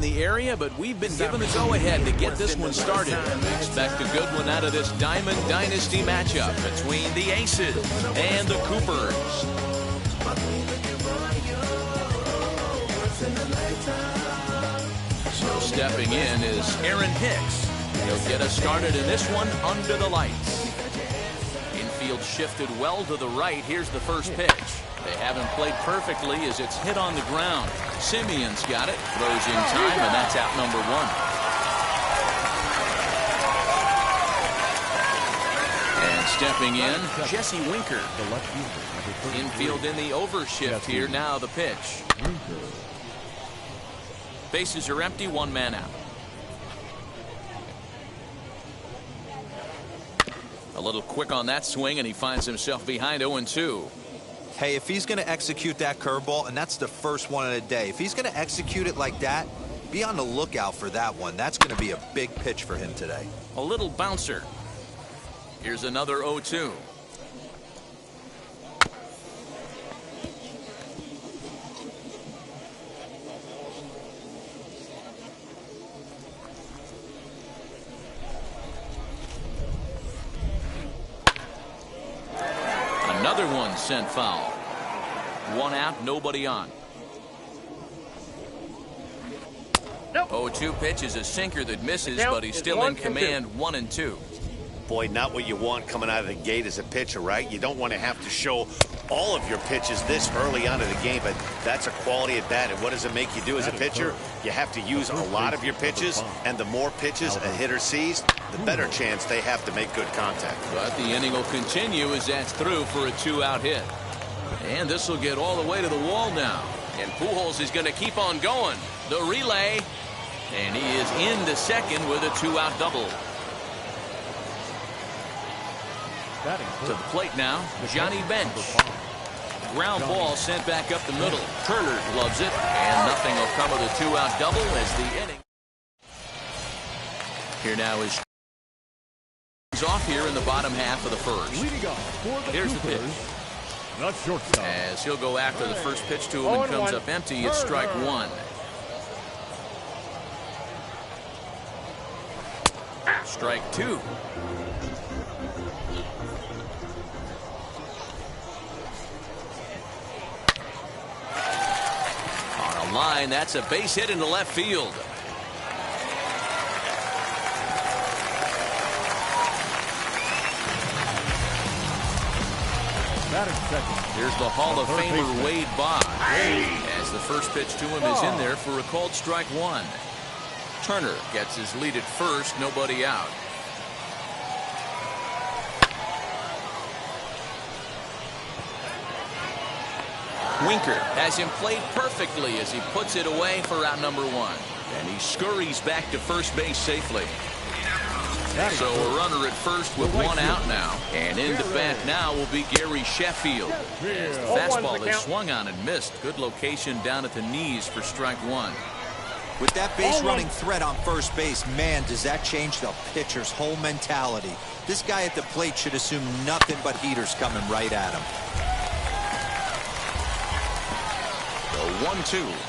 in the area, but we've been given the go-ahead to get this one started. Expect a good one out of this Diamond Dynasty matchup between the Aces and the Coopers. So stepping in is Aaron Hicks. He'll get us started in this one under the lights. Infield shifted well to the right. Here's the first pitch. They haven't played perfectly as it's hit on the ground. Simeon's got it, throws in time, and that's out number one. And stepping in, Jesse Winker. Infield in the overshift here. Now the pitch. Bases are empty, one man out. A little quick on that swing, and he finds himself behind 0-2. Hey, if he's going to execute that curveball, and that's the first one of the day, if he's going to execute it like that, be on the lookout for that one. That's going to be a big pitch for him today. A little bouncer. Here's another 0-2. Another one sent foul. One out, nobody on. 0-2 pitch is a sinker that misses, but he's still in command. 1-2. Boy, not what you want coming out of the gate as a pitcher, right? You don't want to have to show all of your pitches this early on in the game, but that's a quality at bat. And what does it make you do as a pitcher? You have to use a lot of your pitches, and the more pitches a hitter sees, the better chance they have to make good contact. But the inning will continue as that's through for a 2-out hit. And this will get all the way to the wall now. And Pujols is going to keep on going. The relay. And he is into second with a 2-out double. To the plate now, Johnny Bench. Ground ball sent back up the middle. Turner gloves it, and nothing will come of the 2-out double as the inning. Here now is off here in the bottom half of the first. Here's the pitch. As he'll go after the first pitch to him and comes up empty, it's strike one. Strike two. On a line, that's a base hit into left field. Here's the Hall of Famer Wade Boggs. As the first pitch to him is in there for a called strike one. Turner gets his lead at first, nobody out. Winker has him played perfectly as he puts it away for out number one. And he scurries back to first base safely. So a runner at first with one out now. And in the bat now will be Gary Sheffield. As the fastball is swung on and missed. Good location down at the knees for strike one. With that base running threat on first base, man, does that change the pitcher's whole mentality. This guy at the plate should assume nothing but heaters coming right at him. The 1-2.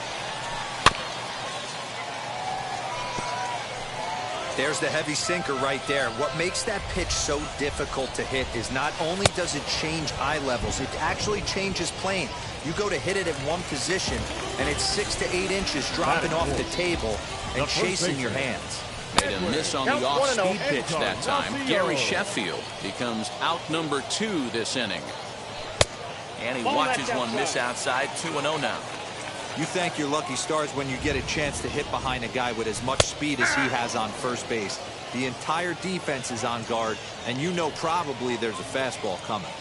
There's the heavy sinker right there. What makes that pitch so difficult to hit is not only does it change eye levels, it actually changes plane. You go to hit it at one position, and it's 6 to 8 inches dropping off the table and chasing your hands. Made a miss on the off-speed pitch that time. Gary Sheffield becomes out number 2 this inning. And he watches one miss outside. 2-0 now. You thank your lucky stars when you get a chance to hit behind a guy with as much speed as he has on first base. The entire defense is on guard, and you know probably there's a fastball coming.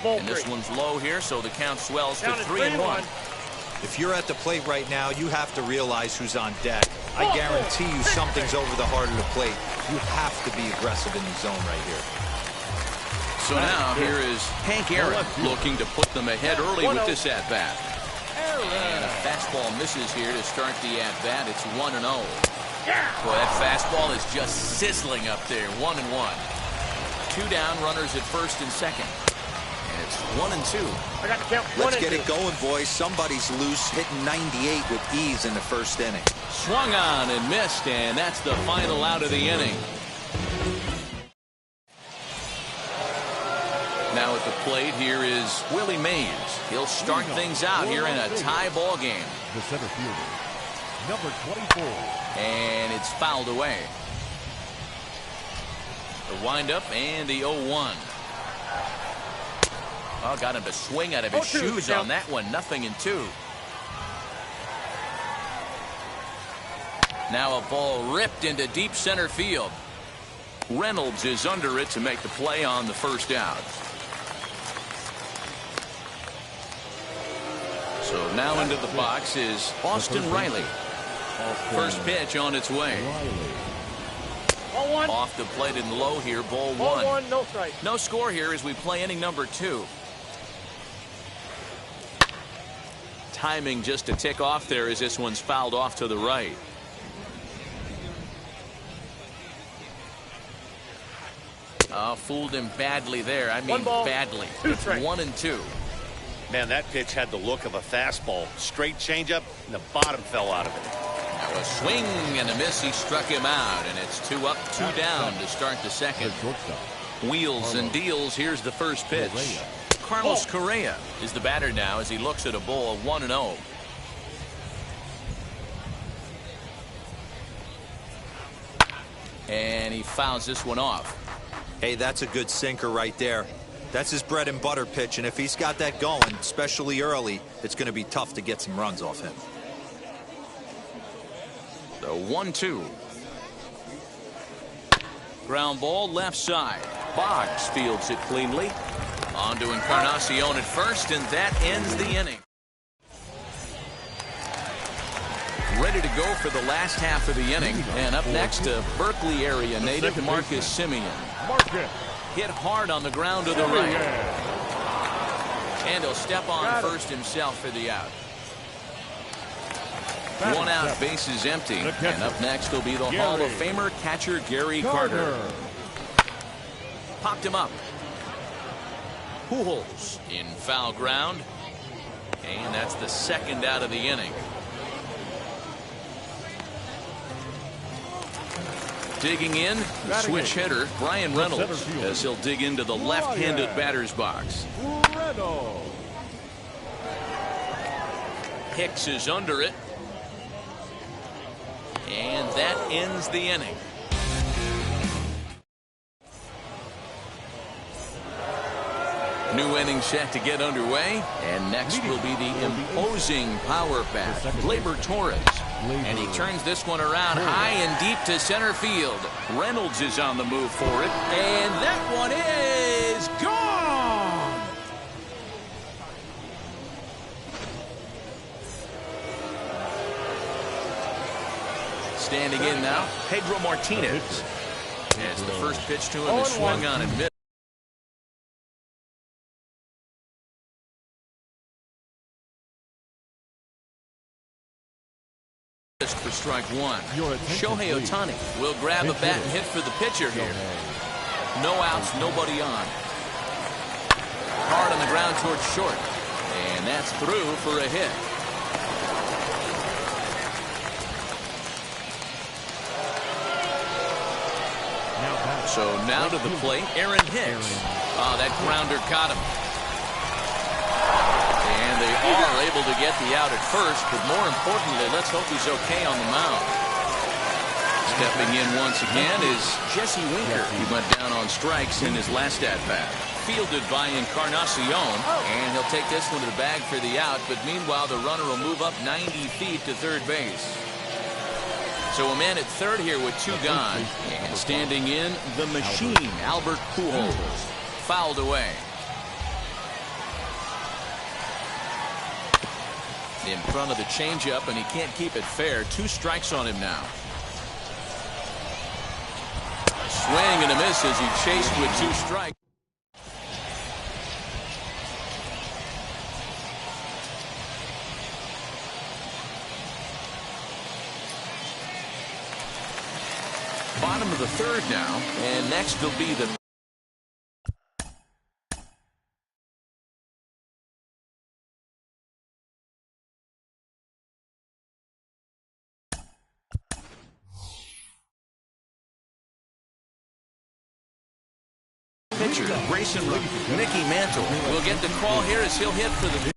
And this one's low here, so the count swells to 3-1. If you're at the plate right now, you have to realize who's on deck. I guarantee you something's over the heart of the plate. You have to be aggressive in the zone right here. So now here is Hank Aaron looking to put them ahead early with this at-bat. And a fastball misses here to start the at-bat. It's 1-0. Boy, that fastball is just sizzling up there. 1-1. 2 down, runners at first and second. And it's It's 1-2. I got the count. Let's get it going, boys. Somebody's loose, hitting 98 with ease in the first inning. Swung on and missed, and that's the final out of the inning. Now at the plate here is Willie Mays. He'll start things out here in a tie ball game. The center fielder, number 24. And it's fouled away. The windup and the 0-1. Oh, got him to swing out of his shoes on that one. 0-2. Now a ball ripped into deep center field. Reynolds is under it to make the play on the first out. So now into the box is Austin Riley. First pitch on its way. Off the plate and low here, ball one. No strike. No score here as we play inning number 2. Timing just a tick off there as this one's fouled off to the right. Oh, fooled him badly there. I mean badly. It's 1-2. Man, that pitch had the look of a fastball. Straight changeup, and the bottom fell out of it. Now a swing and a miss. He struck him out, and it's 2 up, 2 down to start the second. Wheels and deals. Here's the first pitch. Carlos Correa is the batter now as he looks at a ball 1-0. And he fouls this one off. Hey, that's a good sinker right there. That's his bread and butter pitch, and if he's got that going, especially early, it's going to be tough to get some runs off him. The 1-2. Ground ball left side. Boggs fields it cleanly. On to Encarnacion at first, and that ends the inning. Ready to go for the last half of the inning. And up next, a Berkeley area native, Marcus Simeon. Hit hard on the ground to the right. And he'll step on first himself for the out. 1 out, bases empty. And up next will be the Hall of Famer catcher Gary Carter. Popped him up. Pujols in foul ground. And that's the second out of the inning. Digging in, the switch hitter, Brian Reynolds, as he'll dig into the left-handed batter's box. Hicks is under it. And that ends the inning. New inning set to get underway. And next will be the imposing power bat, Gleyber Torres. And he turns this one around high and deep to center field. Reynolds is on the move for it. And that one is gone. Standing in now, Pedro Martinez. As the first pitch to him is swung on and missed. For strike one. Shohei Ohtani will grab a bat and hit for the pitcher here. No outs, nobody on. Hard on the ground towards short. And that's through for a hit. So now to the plate, Aaron Hicks. Oh, that grounder caught him. And they are able to get the out at first, but more importantly, let's hope he's okay on the mound. Stepping in once again is Jesse Winker. He went down on strikes in his last at-bat. Fielded by Encarnacion, and he'll take this one to the bag for the out, but meanwhile the runner will move up 90 feet to third base. So a man at third here with 2 gone, and standing in, the machine, Albert Pujols. Fouled away. In front of the changeup, and he can't keep it fair. 2 strikes on him now. A swing and a miss as he chased with 2 strikes. Bottom of the third now, and next will be the pitcher, Grayson Mickey Mantle, will get the call here as he'll hit for the...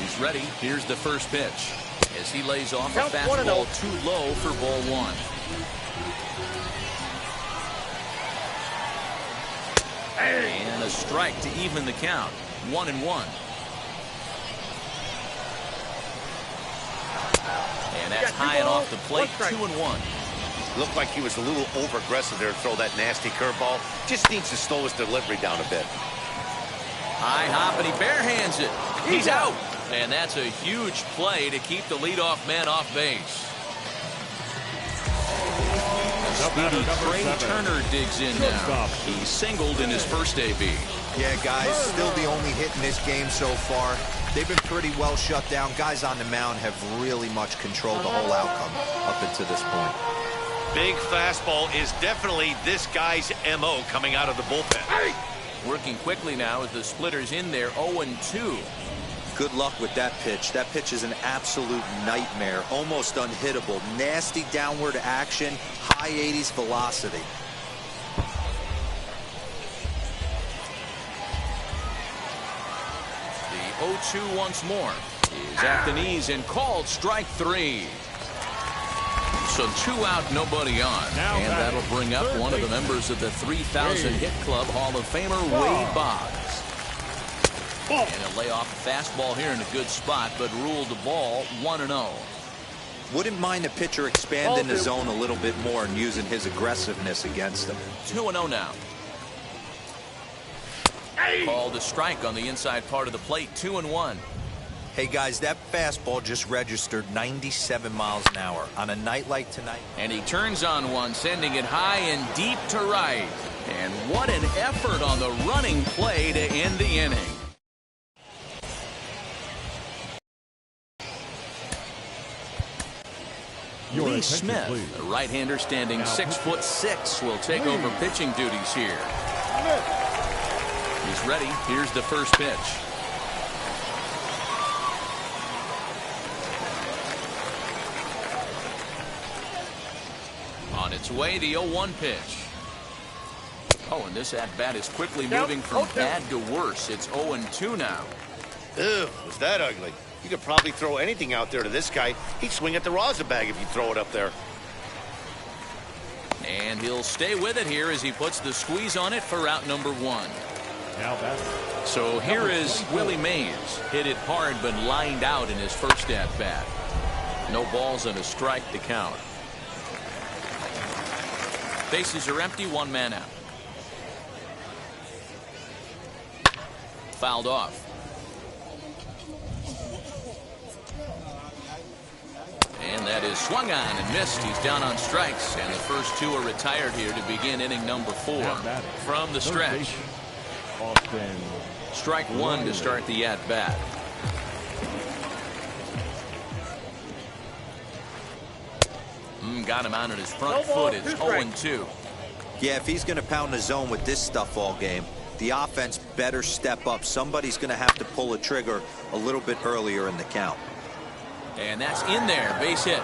He's ready. Here's the first pitch as he lays off a fastball too low for ball one. And a strike to even the count. 1-1. And that's high and off the plate. 2-1. Looked like he was a little over-aggressive there to throw that nasty curveball. Just needs to slow his delivery down a bit. High hop, and he barehands it. He's out. And that's a huge play to keep the leadoff man off base. Speedy Trey Turner digs in now. He singled in his first AB. Yeah, guys, still the only hit in this game so far. They've been pretty well shut down. Guys on the mound have really much controlled the whole outcome up until this point. Big fastball is definitely this guy's MO coming out of the bullpen. Working quickly now as the splitter's in there. 0-2. Good luck with that pitch. That pitch is an absolute nightmare. Almost unhittable. Nasty downward action. High 80s velocity. The 0-2 once more. Is at the knees and called strike three. So 2 out, nobody on. And that'll bring up one of the members of the 3,000 hit club, Hall of Famer Wade Boggs. And a layoff fastball here in a good spot, but ruled the ball 1-0. Wouldn't mind the pitcher expanding the zone a little bit more and using his aggressiveness against them. 2-0 now. Called a strike on the inside part of the plate. 2-1. Hey guys, that fastball just registered 97 miles an hour on a night like tonight. And he turns on one, sending it high and deep to right. And what an effort on the running play to end the inning. Lee Smith, the right-hander standing 6'6", will take over pitching duties here. He's ready. Here's the first pitch. On its way, the 0-1 pitch. Oh, and this at-bat is quickly moving from bad to worse. It's 0-2 now. Ew, was that ugly? You could probably throw anything out there to this guy. He'd swing at the rosin bag if you throw it up there. And he'll stay with it here as he puts the squeeze on it for out number 1. So here is Willie Mays. Hit it hard but lined out in his first at-bat. No balls and a strike to count. Bases are empty, 1 man out. Fouled off. And that is swung on and missed. He's down on strikes, and the first 2 are retired here to begin inning number 4 from the stretch. Strike 1 to start the at-bat. Got him out on his front foot. It's 0-2. Yeah, if he's going to pound the zone with this stuff all game, the offense better step up. Somebody's going to have to pull a trigger a little bit earlier in the count. And that's in there. Base hit.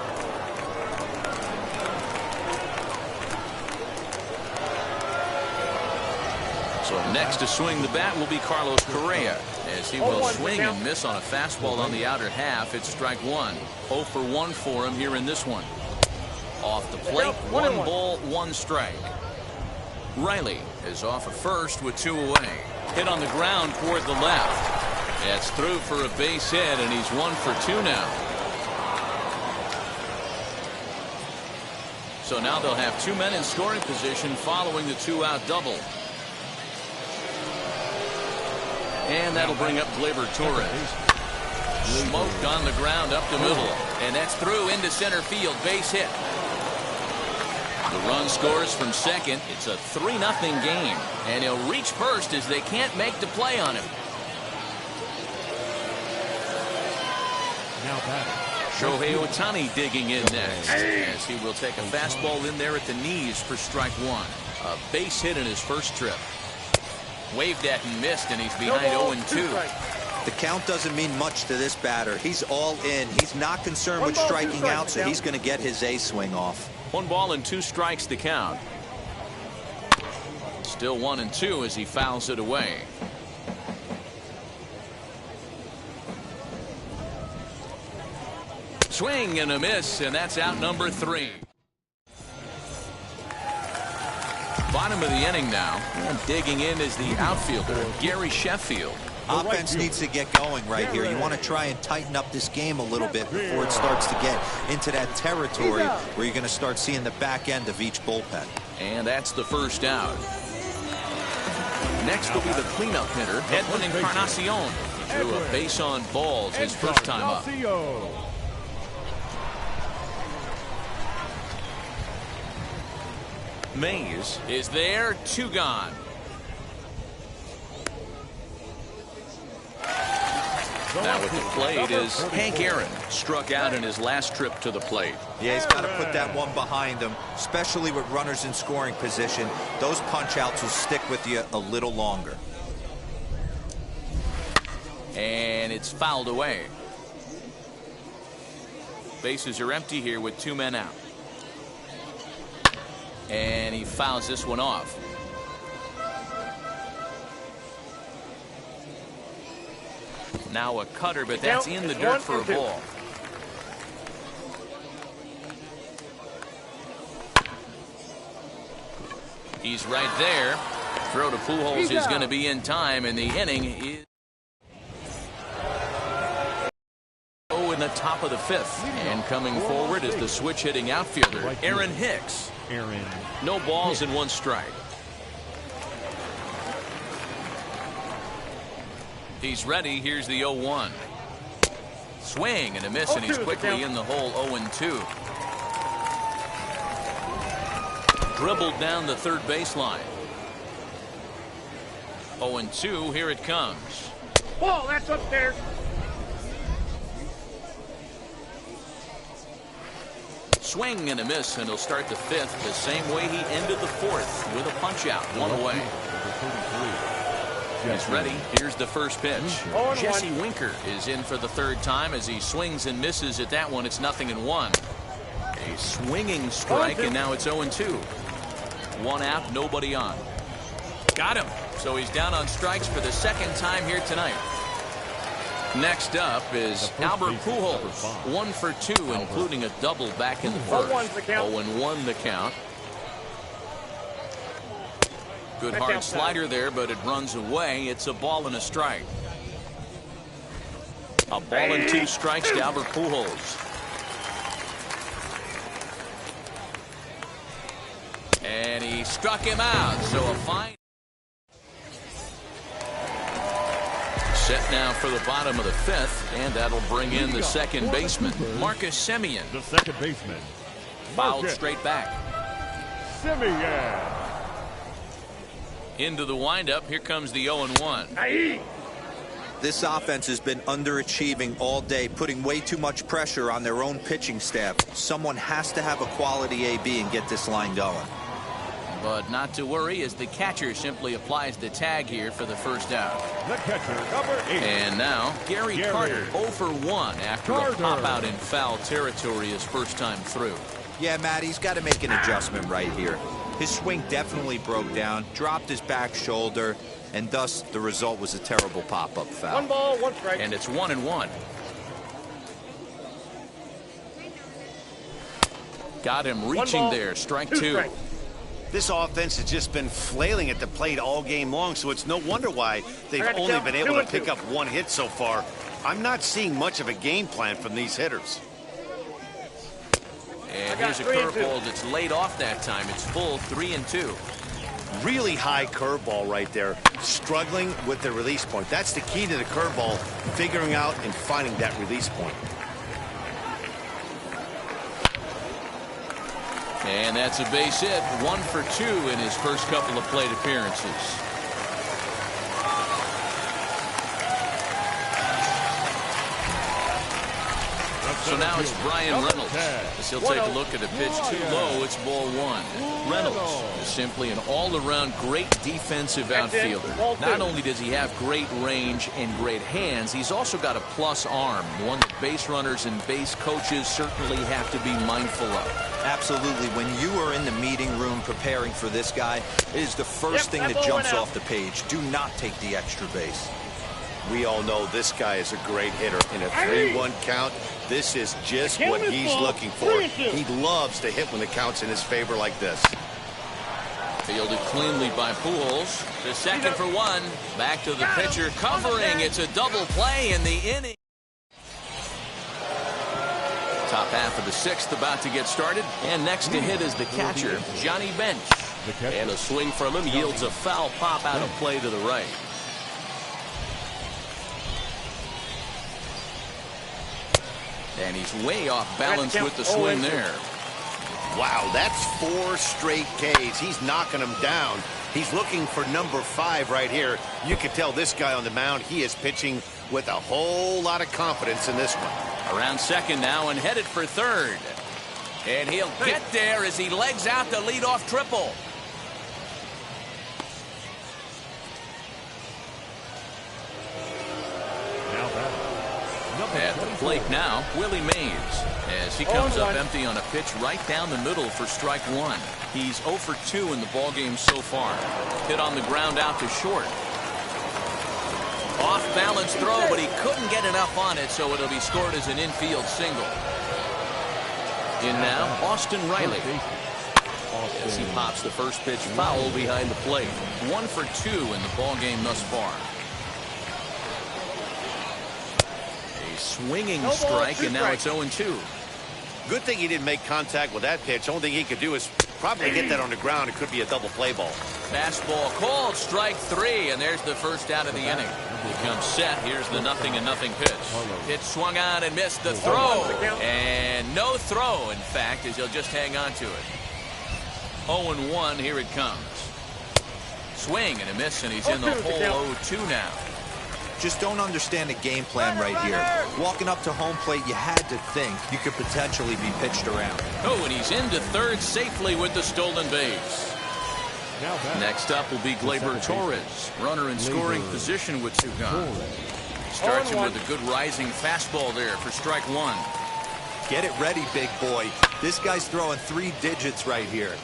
So next to swing the bat will be Carlos Correa, as he will swing and miss on a fastball on the outer half. It's strike 1. 0 for 1 for him here in this one. Off the plate, 1 ball, 1 strike. Riley is off at first with 2 away. Hit on the ground toward the left. That's through for a base hit, and he's 1 for 2 now. So now they'll have 2 men in scoring position following the 2-out double. And that'll bring up Gleyber Torres. Smoked on the ground up the middle. And that's through into center field. Base hit. The run scores from second. It's a 3-0 game. And he'll reach first as they can't make the play on him. Now batting. Shohei Ohtani digging in next, as he will take a fastball in there at the knees for strike 1. A base hit in his first trip. Waved at and missed, and he's behind 0-2. The count doesn't mean much to this batter. He's all in. He's not concerned with striking out, so he's going to get his A swing off. 1 ball and 2 strikes to count. Still 1-2 as he fouls it away. Swing and a miss, and that's out number 3. Bottom of the inning now, and digging in is the outfielder, Gary Sheffield. Offense needs to get going right here. You want to try and tighten up this game a little bit before it starts to get into that territory where you're going to start seeing the back end of each bullpen. And that's the first out. Next will be the cleanup hitter, Edwin Encarnacion. He drew a base on balls his first time up. Mays is there, 2 gone. Now with the plate is Hank Aaron, struck out in his last trip to the plate. Yeah, he's got to put that one behind him, especially with runners in scoring position. Those punch outs will stick with you a little longer. And it's fouled away. Bases are empty here with 2 men out. And he fouls this one off. Now a cutter, but that's in the dirt for a ball. He's right there. Throw to Pujols is going to be in time, and the inning is in the top of the 5th. And coming forward is the switch-hitting outfielder, Aaron Hicks. No balls and 1 strike. He's ready. Here's the 0-1. Swing and a miss, and he's quickly in the hole. 0-2. Dribbled down the third baseline. 0-2. Here it comes. Ball, that's upstairs. Swing and a miss, and he'll start the 5th the same way he ended the 4th with a punch out. 1 away. He's ready. Here's the first pitch. Jesse Winker is in for the 3rd time as he swings and misses at that one. It's 0-1. A swinging strike, and now it's 0-2. 1 out, nobody on. Got him. So he's down on strikes for the 2nd time here tonight. Next up is Albert Pujols. 1 for 2, including a double back in the 1st. 0-1 the count. Good hard slider there, but it runs away. It's a ball and a strike. A ball and 2 strikes to Albert Pujols. And he struck him out. So a fine. Set now for the bottom of the 5th, and that'll bring in the 2nd baseman, Marcus Semien. The 2nd baseman. Fouled straight back. Semien. Into the windup. Here comes the 0-1. This offense has been underachieving all day, putting way too much pressure on their own pitching staff. Someone has to have a quality AB and get this line going. But not to worry, as the catcher simply applies the tag here for the first out. The catcher, number 8. And now Gary Carter, 0 for 1 after a pop out in foul territory his first time through. Yeah, Matt, he's got to make an adjustment right here. His swing definitely broke down, dropped his back shoulder, and thus the result was a terrible pop-up foul. 1 ball, 1 strike. And it's 1-1. Got him reaching there. Strike 2. This offense has just been flailing at the plate all game long, so it's no wonder why they've only been able to pick up 1 hit so far. I'm not seeing much of a game plan from these hitters. And here's a curveball that's laid off that time. It's full, 3-2. Really high curveball right there. Struggling with the release point. That's the key to the curveball, figuring out and finding that release point. And that's a base hit. 1 for 2 in his first couple of plate appearances. So now it's Brian Reynolds. As he'll take a look at a pitch too low, it's ball one. Reynolds is simply an all-around great defensive outfielder. Not only does he have great range and great hands, he's also got a plus arm, one that base runners and base coaches certainly have to be mindful of. Absolutely. When you are in the meeting room preparing for this guy, it is the first thing that jumps off the page. Do not take the extra base. We all know this guy is a great hitter. In a 3-1 count, this is just what he's looking for. He loves to hit when the count's in his favor like this. Fielded cleanly by Pujols. The second for one. Back to the pitcher covering. It's a double play in the inning. Top half of the sixth about to get started. And next to hit is the catcher, Johnny Bench. And a swing from him yields a foul pop out of play to the right. And he's way off balance with the swing there. Wow, that's 4 straight Ks. He's knocking them down. He's looking for number 5 right here. You can tell this guy on the mound, he is pitching with a whole lot of confidence in this one. Around second now and headed for third. And he'll get there as he legs out the leadoff triple. At the plate now, Willie Mays, as he comes up empty on a pitch right down the middle for strike one. He's 0 for 2 in the ballgame so far. Hit on the ground out to short. Off balance throw, but he couldn't get enough on it, so it'll be scored as an infield single. In now, Austin Riley. As he pops the first pitch foul behind the plate. 1 for 2 in the ballgame thus far. Swinging strike, and now it's 0-2. Good thing he didn't make contact with that pitch. Only thing he could do is probably get that on the ground. It could be a double play ball. Fastball called, strike 3, and there's the first out of the inning. He comes set. Here's the 0-0 pitch. Pitch swung on and missed the throw, and no throw, in fact, as he'll just hang on to it. 0-1, here it comes. Swing and a miss, and he's in the hole 0-2 now. Just don't understand the game plan right here. Walking up to home plate, you had to think you could potentially be pitched around. Oh, and he's into third safely with the stolen base. Next up will be Gleyber Torres, runner in scoring position with 2 gone. Starts him with a good rising fastball there for strike 1. Get it ready, big boy. This guy's throwing 3 digits right here.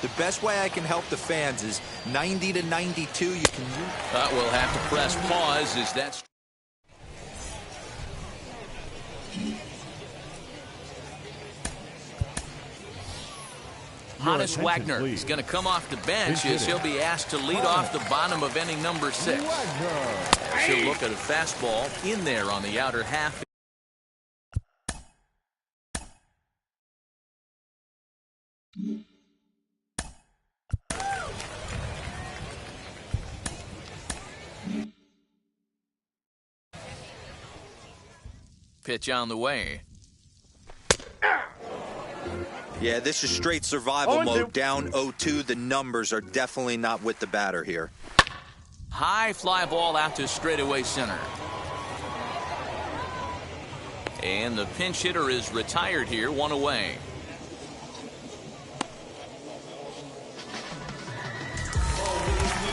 The best way I can help the fans is 90 to 92. You can use. We'll have to press pause as that's. Honus Wagner is going to come off the bench as he'll be asked to lead off the bottom of inning number 6. As he'll look at a fastball in there on the outer half. Pitch on the way. Yeah, this is straight survival mode. Down 0-2. The numbers are definitely not with the batter here. High fly ball out to straightaway center. And the pinch hitter is retired here, 1 away.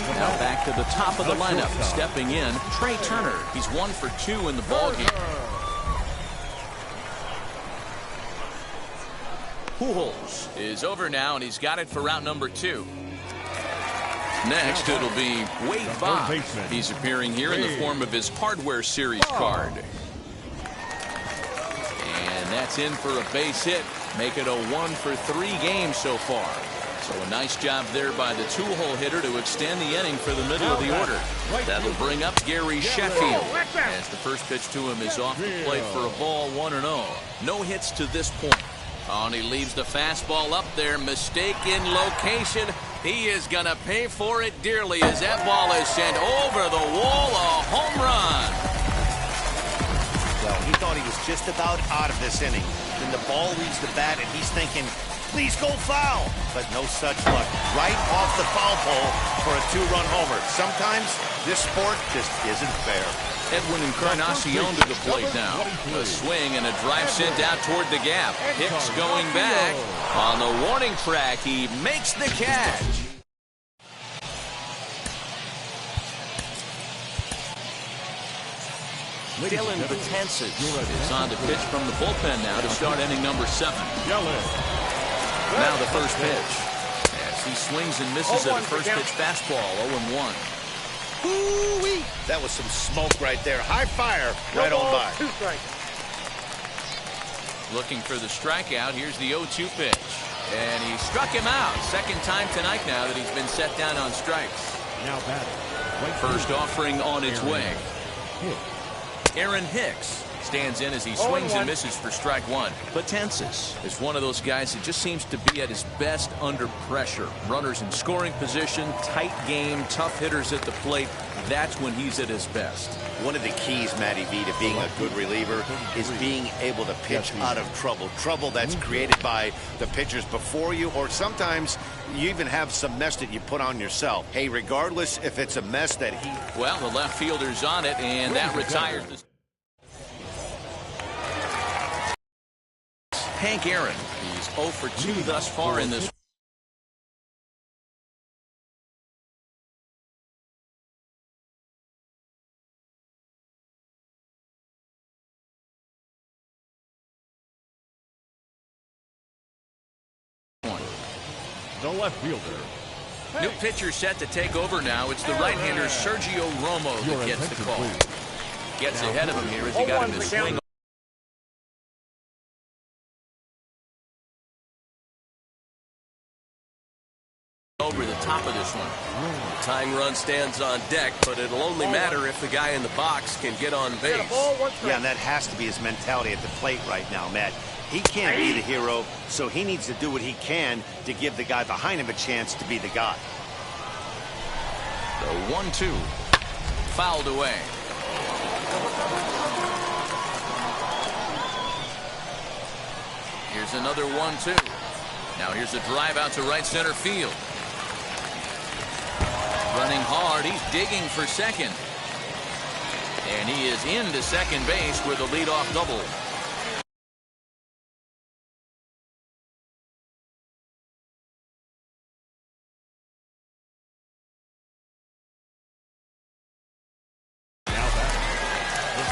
Now back to the top of the lineup. Stepping in, Trey Turner. He's 1 for 2 in the ballgame. Pujols is over now, and he's got it for route number 2. Next, it'll be Wade Boggs. He's appearing here in the form of his Hardware Series card. And that's in for a base hit. Make it a 1 for 3 game so far. So a nice job there by the 2-hole hitter to extend the inning for the middle of the order. That'll bring up Gary Sheffield, as the first pitch to him is off the plate for a ball, 1-0. No hits to this point. Oh, and he leaves the fastball up there. Mistaken location. He is going to pay for it dearly as that ball is sent over the wall. A home run. Well, he thought he was just about out of this inning. Then the ball leaves the bat, and he's thinking, please go foul. But no such luck. Right off the foul pole for a 2-run homer. Sometimes this sport just isn't fair. Edwin Encarnacion to the plate now. A swing and a drive sent out toward the gap. Hicks going back. On the warning track, he makes the catch. Dylan Betances is on to pitch from the bullpen now to start inning number 7. Now the first pitch. As he swings and misses at a first pitch fastball, 0-1. Woo-wee. That was some smoke right there. High fire right on by. Looking for the strikeout. Here's the 0-2 pitch. And he struck him out. Second time tonight now that he's been set down on strikes. Now batting. First offering on its way. Aaron Hicks stands in as he swings and misses for strike 1. Betances is one of those guys that just seems to be at his best under pressure. Runners in scoring position, tight game, tough hitters at the plate. That's when he's at his best. One of the keys, Matty V, to being a good reliever is being able to pitch out of trouble. Trouble that's created by the pitchers before you, or sometimes you even have some mess that you put on yourself. Hey, regardless if it's a mess that he... Well, the left fielder's on it, and that retires the... Hank Aaron. He's 0 for 2 thus far in this. The left fielder. New pitcher set to take over now. It's the right-hander Sergio Romo that gets the call. Gets ahead of him here as he got him to swing over the top of this one. Tying run stands on deck, but it'll only matter if the guy in the box can get on base. Yeah, and that has to be his mentality at the plate right now, Matt. He can't be the hero, so he needs to do what he can to give the guy behind him a chance to be the guy. The 1-2 fouled away. Here's another 1-2. Now here's a drive out to right center field. Running hard, he's digging for second. And he is into second base with a leadoff double.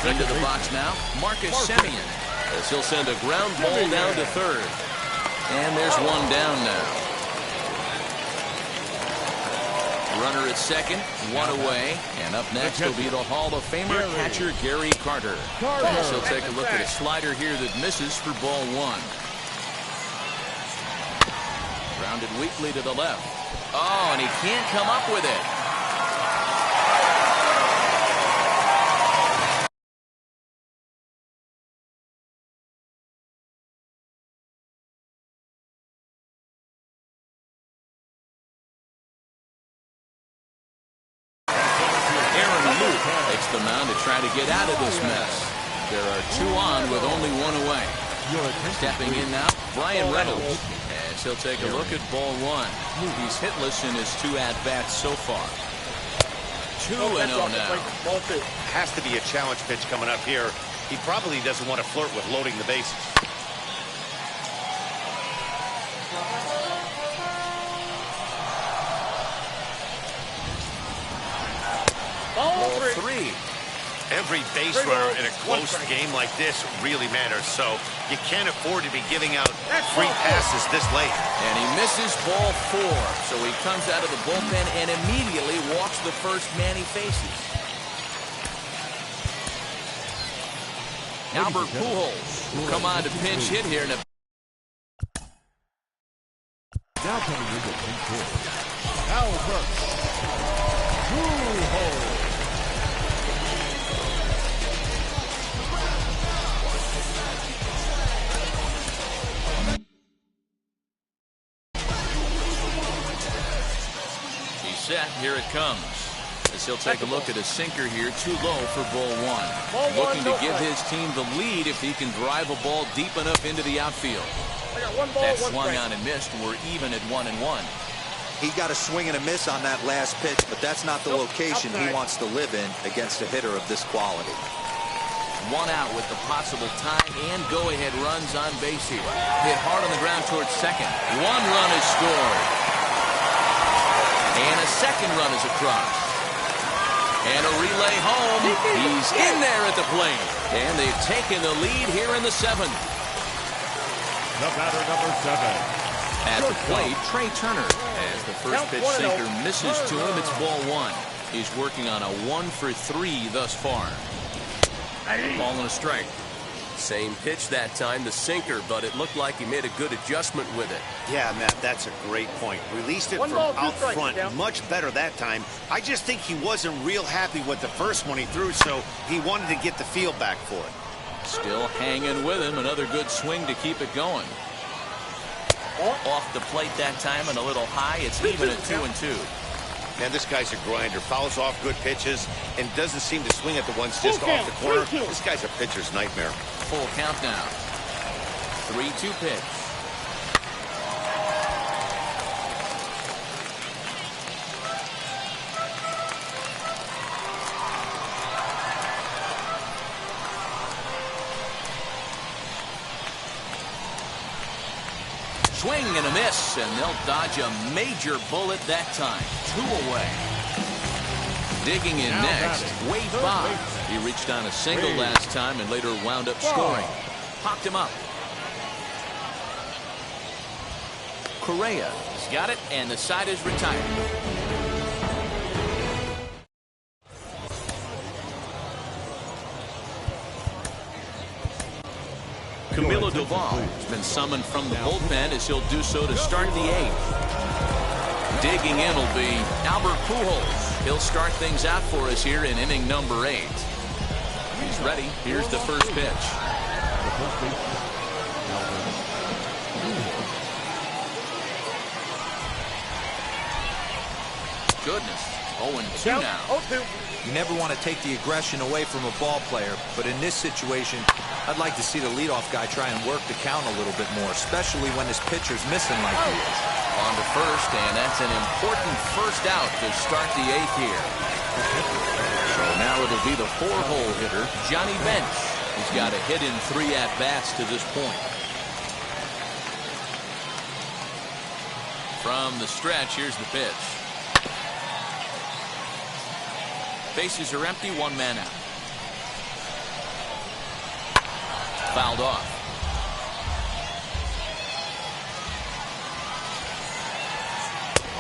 Into the box now, Marcus Semien, as he'll send a ground ball down to third. And there's one down now. Runner at second, one away, and up next will be the Hall of Famer catcher Gary Carter. As he'll take a look at a slider here that misses for ball 1. Grounded weakly to the left. Oh, and he can't come up with it. The mound to try to get out of this mess. There are 2 on with only 1 away. Stepping in now, Brian Reynolds, as he'll take a look at ball 1. He's hitless in his 2 at-bats so far. 2-0 now. Has to be a challenge pitch coming up here. He probably doesn't want to flirt with loading the bases. Ball 3. Every base runner in a close game like this really matters, so you can't afford to be giving out free passes this late. And he misses ball 4, so he comes out of the bullpen and immediately walks the first man he faces. Albert Pujols will come on to pinch hit here. Now coming in the pinch Albert Pujols. Set, here it comes. As he'll take a look at a sinker here, too low for ball 1. Looking to give his team the lead if he can drive a ball deep enough into the outfield. That swung on and missed. We're even at 1-1. He got a swing and a miss on that last pitch, but that's not the location he wants to live in against a hitter of this quality. One out with the possible tie and go-ahead runs on base here. Hit hard on the ground towards second. One run is scored. And a second run is across. And a relay home. He's in there at the plate. And they've taken the lead here in the seventh. The batter, number 7. At the plate, Trey Turner. As the first pitch sinker misses to him, it's ball one. He's working on a 1-for-3 thus far. Ball and a strike. Same pitch that time, the sinker, but it looked like he made a good adjustment with it. Yeah, Matt, that's a great point. Released it from out front much better that time. I just think he wasn't real happy with the first one he threw, so he wanted to get the feel back for it. Still hanging with him. Another good swing to keep it going. Off the plate that time and a little high. It's even at 2-2. Man, this guy's a grinder. Fouls off good pitches and doesn't seem to swing at the ones just off the corner. This guy's a pitcher's nightmare. Full count now. 3-2 pitch. Swing and a miss, and they'll dodge a major bullet that time. 2 away. Digging in next, Wade Boggs. He reached on a single last time and later wound up scoring. Popped him up. Correa has got it, and the side is retired. Camilo Doval has been summoned from the bullpen as he'll do so to start the 8th. Digging in will be Albert Pujols. He'll start things out for us here in inning number 8. He's ready. Here's the first pitch. Goodness. 0-2 now. You never want to take the aggression away from a ball player, but in this situation, I'd like to see the leadoff guy try and work the count a little bit more, especially when his pitcher's missing like he is. On to first, and that's an important first out to start the 8th here. So now it'll be the 4-hole hitter, Johnny Bench. He's got a hit in 3 at-bats to this point. From the stretch, here's the pitch. Bases are empty, 1 man out. Fouled off.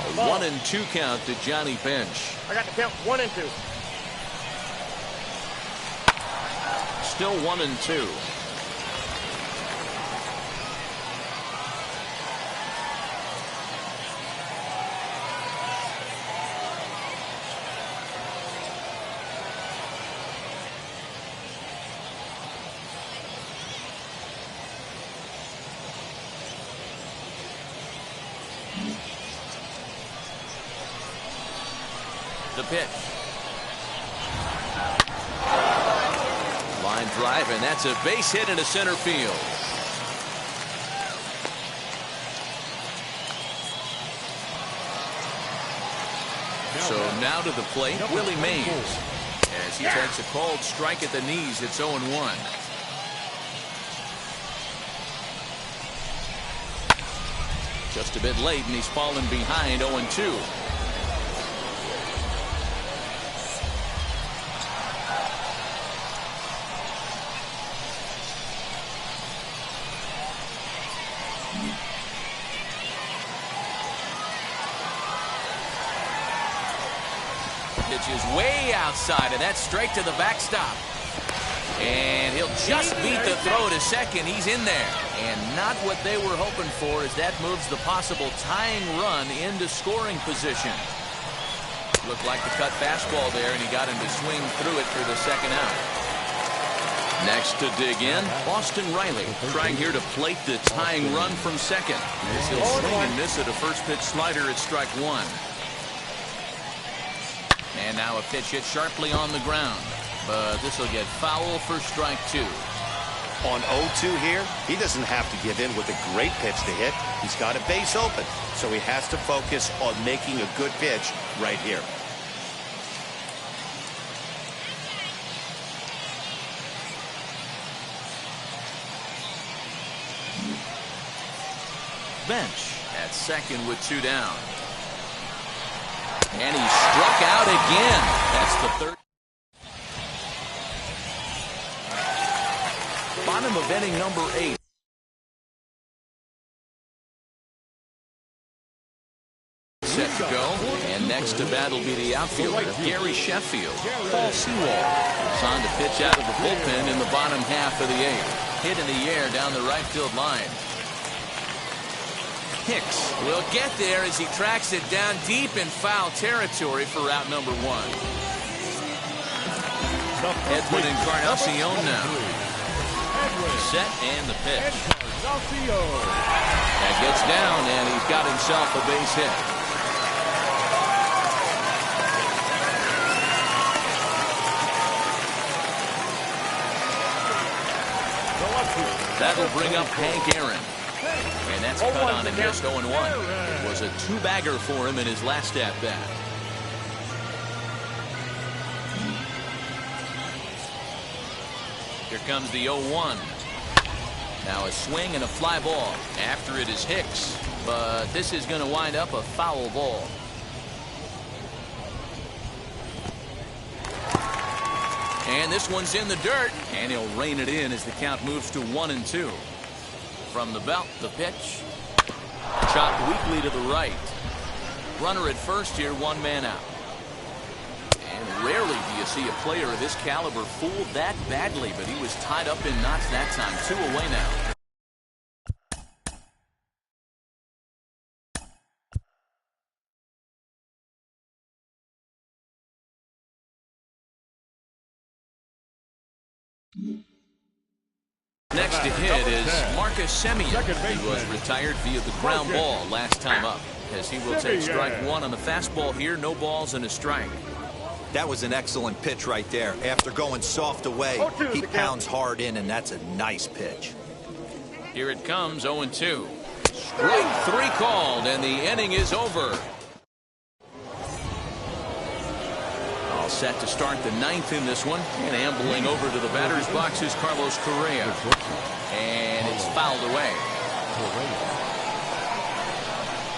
A 1-2 count to Johnny Bench. I got the count 1-2. Still 1-2. The pitch. Line drive, and that's a base hit into center field. So now to the plate, Willie Mays. As he takes a called strike at the knees, it's 0-1. Just a bit late, and he's fallen behind 0-2. Pitch is way outside, and that's straight to the backstop. And he'll just beat the throw to second. He's in there. And not what they were hoping for, as that moves the possible tying run into scoring position. Looked like the cut fastball there, and he got him to swing through it for the second out. Next to dig in, Austin Riley, trying here to plate the tying run from second. As he'll swing and miss at a first pitch slider at strike 1. And now a pitch hit sharply on the ground. But this will get foul for strike 2. On 0-2 here, he doesn't have to give in with a great pitch to hit. He's got a base open, so he has to focus on making a good pitch right here. Bench at second with 2 down. And he struck out again. That's the third. Bottom of inning number 8. Set to go. And next to bat will be the outfielder, Gary Sheffield. Paul Sewall is on to pitch out of the bullpen in the bottom half of the 8th. Hit in the air down the right field line. Hicks will get there as he tracks it down deep in foul territory for out number 1. Edwin Encarnacion now. Set and the pitch. That gets down and he's got himself a base hit. That'll bring up Hank Aaron. And that's cut on him just 0-1. It was a 2-bagger for him in his last at-bat. Here comes the 0-1. Now a swing and a fly ball. After it is Hicks. But this is going to wind up a foul ball. And this one's in the dirt. And he'll rein it in as the count moves to 1-2. From the belt, the pitch. Chopped weakly to the right. Runner at first here, 1 man out. And rarely do you see a player of this caliber fooled that badly, but he was tied up in knots that time. 2 away now. Next to hit is Marcus Semien. He was retired via the ground ball last time up, as he will take strike 1 on the fastball here. No balls and a strike. That was an excellent pitch right there. After going soft away, he pounds hard in, and that's a nice pitch. Here it comes, 0-2. Strike 3 called, and the inning is over. All set to start the 9th in this one. And ambling over to the batter's box is Carlos Correa. And it's fouled away.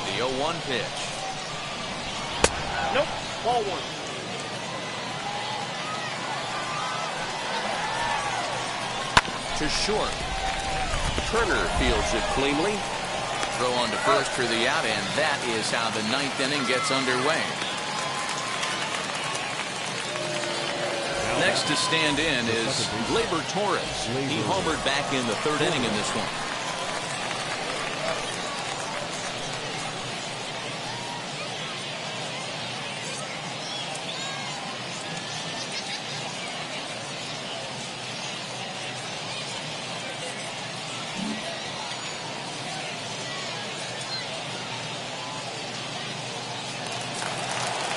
The 0-1 pitch. Nope, ball 1. To short. Turner fields it cleanly. Throw on to first for the out, and that is how the 9th inning gets underway. Next to stand in is Gleyber Torres. He homered back in the 3rd inning in this one.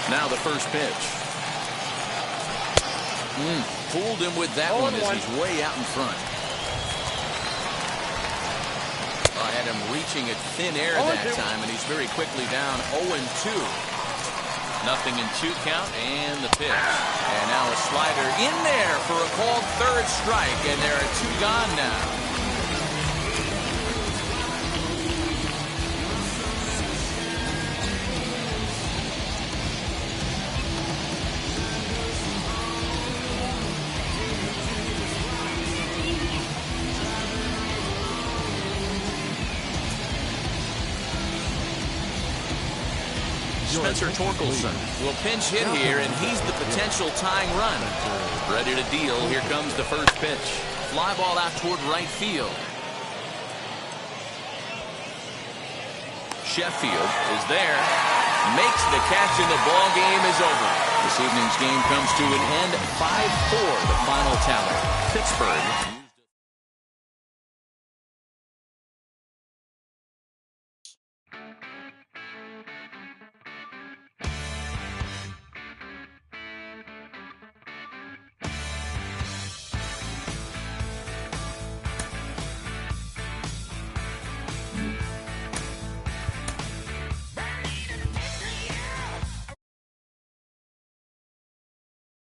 Now the first pitch. Fooled him with that one as he's way out in front. I had him reaching at thin air that time, and he's very quickly down 0-2. 0-2 count, and the pitch. And now a slider in there for a called 3rd strike, and there are 2 gone now. Spencer Torkelson will pinch hit here, and he's the potential tying run. Ready to deal. Here comes the first pitch. Fly ball out toward right field. Sheffield is there. Makes the catch, and the ball game is over. This evening's game comes to an end. 5-4, the final tally. Pittsburgh